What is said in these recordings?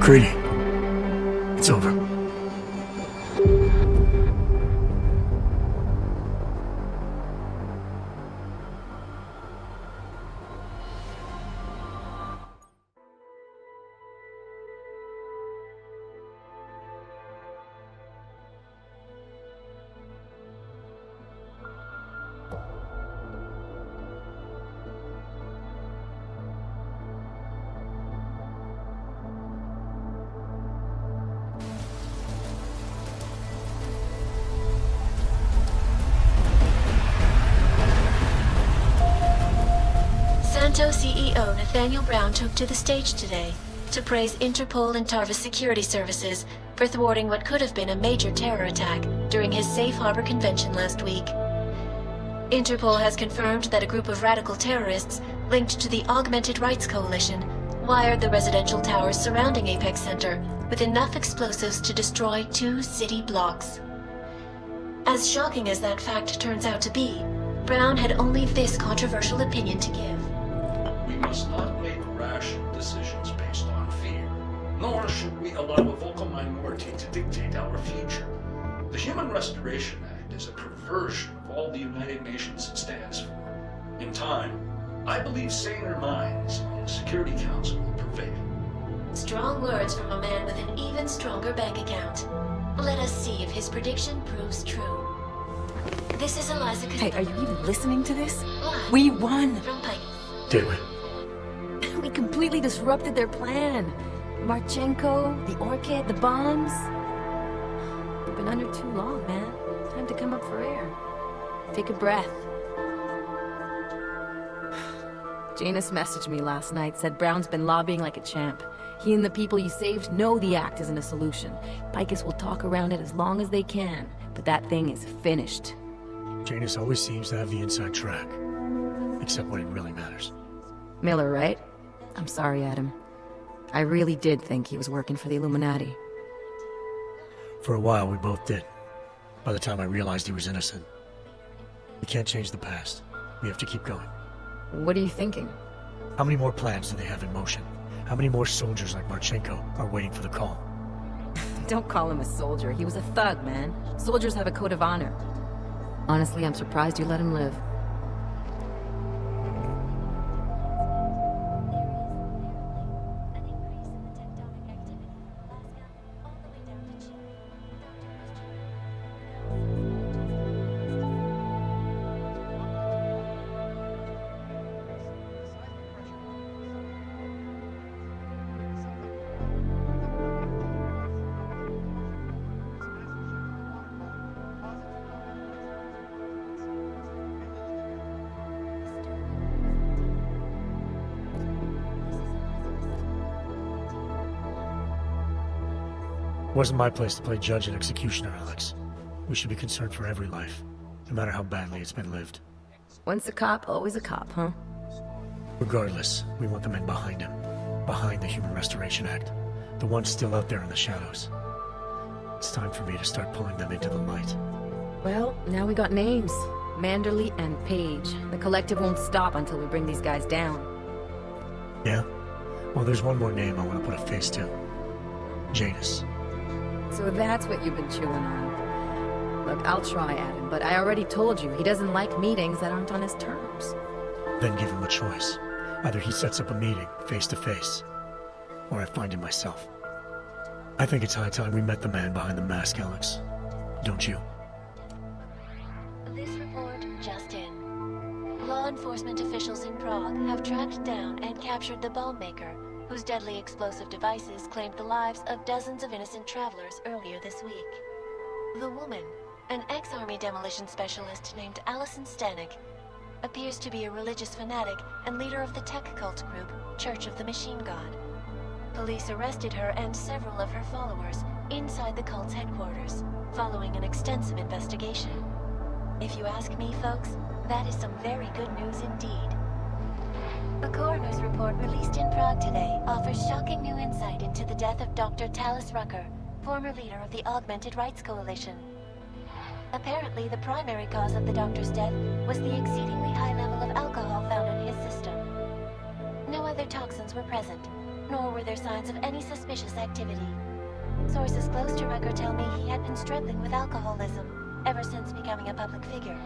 McCready, it's over. Santo CEO Nathaniel Brown took to the stage today to praise Interpol and Tarvis security services for thwarting what could have been a major terror attack during his safe harbor convention last week. Interpol has confirmed that a group of radical terrorists linked to the Augmented Rights Coalition wired the residential towers surrounding Apex Center with enough explosives to destroy 2 city blocks. As shocking as that fact turns out to be, Brown had only this controversial opinion to give. We must not make rash decisions based on fear, nor should we allow a vocal minority to dictate our future. The Human Restoration Act is a perversion of all the United Nations stands for. In time, I believe saner minds on the Security Council will prevail. Strong words from a man with an even stronger bank account. Let us see if his prediction proves true. This is Eliza. Hey, are you even listening to this? Live We won! from Pike. Did we? We completely disrupted their plan. Marchenko, the Orchid, the bombs. We've been under too long, man. Time to come up for air. Take a breath. Janus messaged me last night, said Brown's been lobbying like a champ. He and the people you saved know the act isn't a solution. Picus will talk around it as long as they can, but that thing is finished. Janus always seems to have the inside track. Except when it really matters. Miller, right? I'm sorry, Adam. I really did think he was working for the Illuminati. For a while, we both did. By the time I realized he was innocent. We can't change the past. We have to keep going. What are you thinking? How many more plans do they have in motion? How many more soldiers like Marchenko are waiting for the call? Don't call him a soldier. He was a thug, man. Soldiers have a code of honor. Honestly, I'm surprised you let him live. It wasn't my place to play judge and executioner, Alex. We should be concerned for every life, no matter how badly it's been lived. Once a cop, always a cop, huh? Regardless, we want the men behind him. Behind the Human Restoration Act. The ones still out there in the shadows. It's time for me to start pulling them into the light. Well, now we got names. Manderley and Page. The collective won't stop until we bring these guys down. Yeah? Well, there's one more name I want to put a face to. Janus. So that's what you've been chewing on. Look, I'll try, Adam, but I already told you, he doesn't like meetings that aren't on his terms. Then give him a choice. Either he sets up a meeting, face to face, or I find him myself. I think it's high time we met the man behind the mask, Alex. Don't you? This report just in. Law enforcement officials in Prague have tracked down and captured the bomb maker, whose deadly explosive devices claimed the lives of dozens of innocent travelers earlier this week. The woman, an ex-army demolition specialist named Allison Stanek, appears to be a religious fanatic and leader of the tech cult group, Church of the Machine God. Police arrested her and several of her followers inside the cult's headquarters, following an extensive investigation. If you ask me, folks, that is some very good news indeed. A coroner's report released in Prague today offers shocking new insight into the death of Dr. Talis Rucker, former leader of the Augmented Rights Coalition. Apparently, the primary cause of the doctor's death was the exceedingly high level of alcohol found in his system. No other toxins were present, nor were there signs of any suspicious activity. Sources close to Rucker tell me he had been struggling with alcoholism ever since becoming a public figure.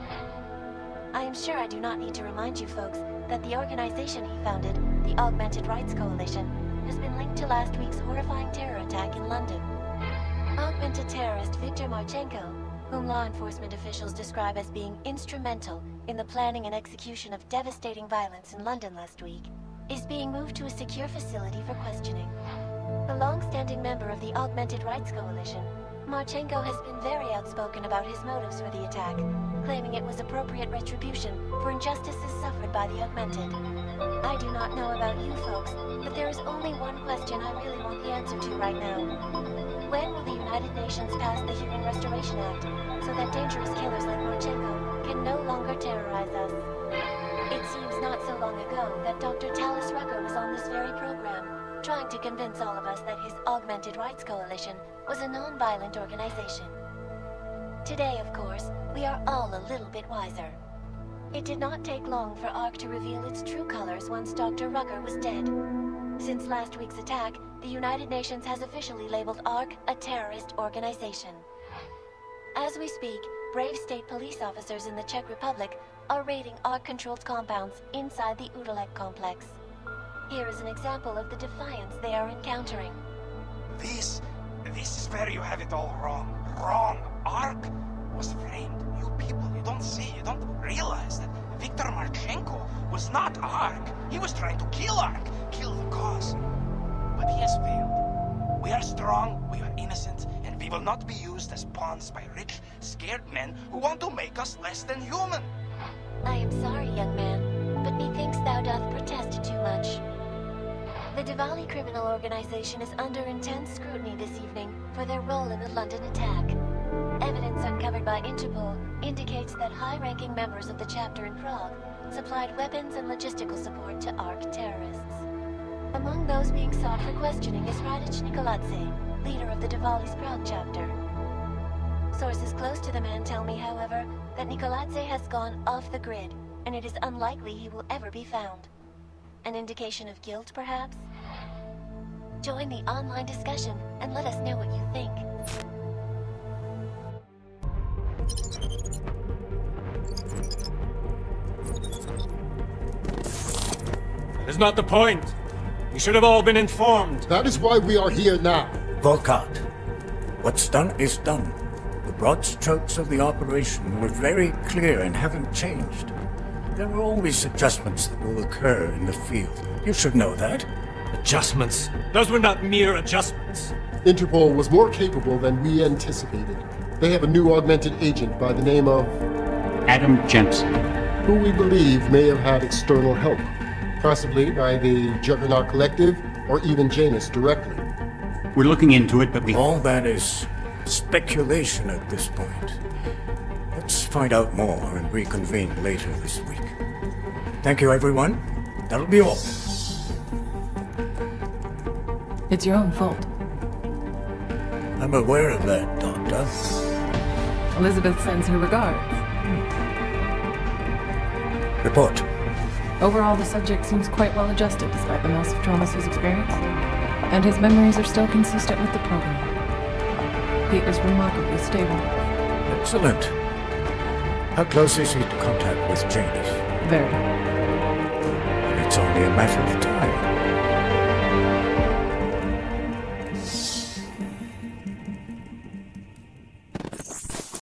I am sure I do not need to remind you folks that the organization he founded, the Augmented Rights Coalition, has been linked to last week's horrifying terror attack in London. Augmented terrorist Viktor Marchenko, whom law enforcement officials describe as being instrumental in the planning and execution of devastating violence in London last week, is being moved to a secure facility for questioning. A long-standing member of the Augmented Rights Coalition, Marchenko has been very outspoken about his motives for the attack, claiming it was appropriate retribution for injustices suffered by the Augmented. I do not know about you folks, but there is only one question I really want the answer to right now. When will the United Nations pass the Human Restoration Act so that dangerous killers like Marchenko can no longer terrorize us? It seems not so long ago that Dr. Talis Rucker was on this very program, trying to convince all of us that his Augmented Rights Coalition was a non-violent organization. Today, of course, we are all a little bit wiser. It did not take long for ARC to reveal its true colors once Dr. Rucker was dead. Since last week's attack, the United Nations has officially labeled ARC a terrorist organization. As we speak, brave state police officers in the Czech Republic are raiding ARC-controlled compounds inside the Udalek complex. Here is an example of the defiance they are encountering. This is where you have it all wrong. Wrong. ARC was framed. You people, you don't see, you don't realize that Viktor Marchenko was not ARC. He was trying to kill ARC, kill the cause. But he has failed. We are strong, we are innocent, and we will not be used as pawns by rich, scared men who want to make us less than human. I am sorry, young man, but methinks thou doth protest too much. The Diwali criminal organization is under intense scrutiny this evening for their role in the London attack. Evidence uncovered by Interpol indicates that high-ranking members of the chapter in Prague supplied weapons and logistical support to ARC terrorists. Among those being sought for questioning is Radic Nikoladze, leader of the Diwali's Prague chapter. Sources close to the man tell me, however, that Nikoladze has gone off the grid, and it is unlikely he will ever be found. An indication of guilt, perhaps? Join the online discussion and let us know what you think. That is not the point. You should have all been informed. That is why we are here now. Volkart, what's done is done. The broad strokes of the operation were very clear and haven't changed. There are always adjustments that will occur in the field. You should know that. Adjustments? Those were not mere adjustments. Interpol was more capable than we anticipated. They have a new augmented agent by the name of Adam Jensen, who we believe may have had external help, possibly by the Juggernaut Collective or even Janus directly. we're looking into it, but we... All that is speculation at this point. Let's find out more and reconvene later this week. Thank you, everyone. That'll be all. It's your own fault. I'm aware of that, Doctor. Elizabeth sends her regards. Report. Overall, the subject seems quite well adjusted despite the massive traumas he's experienced. And his memories are still consistent with the program. He is remarkably stable. Excellent. How close is he to contact with Janus? Very. It's only a matter of time.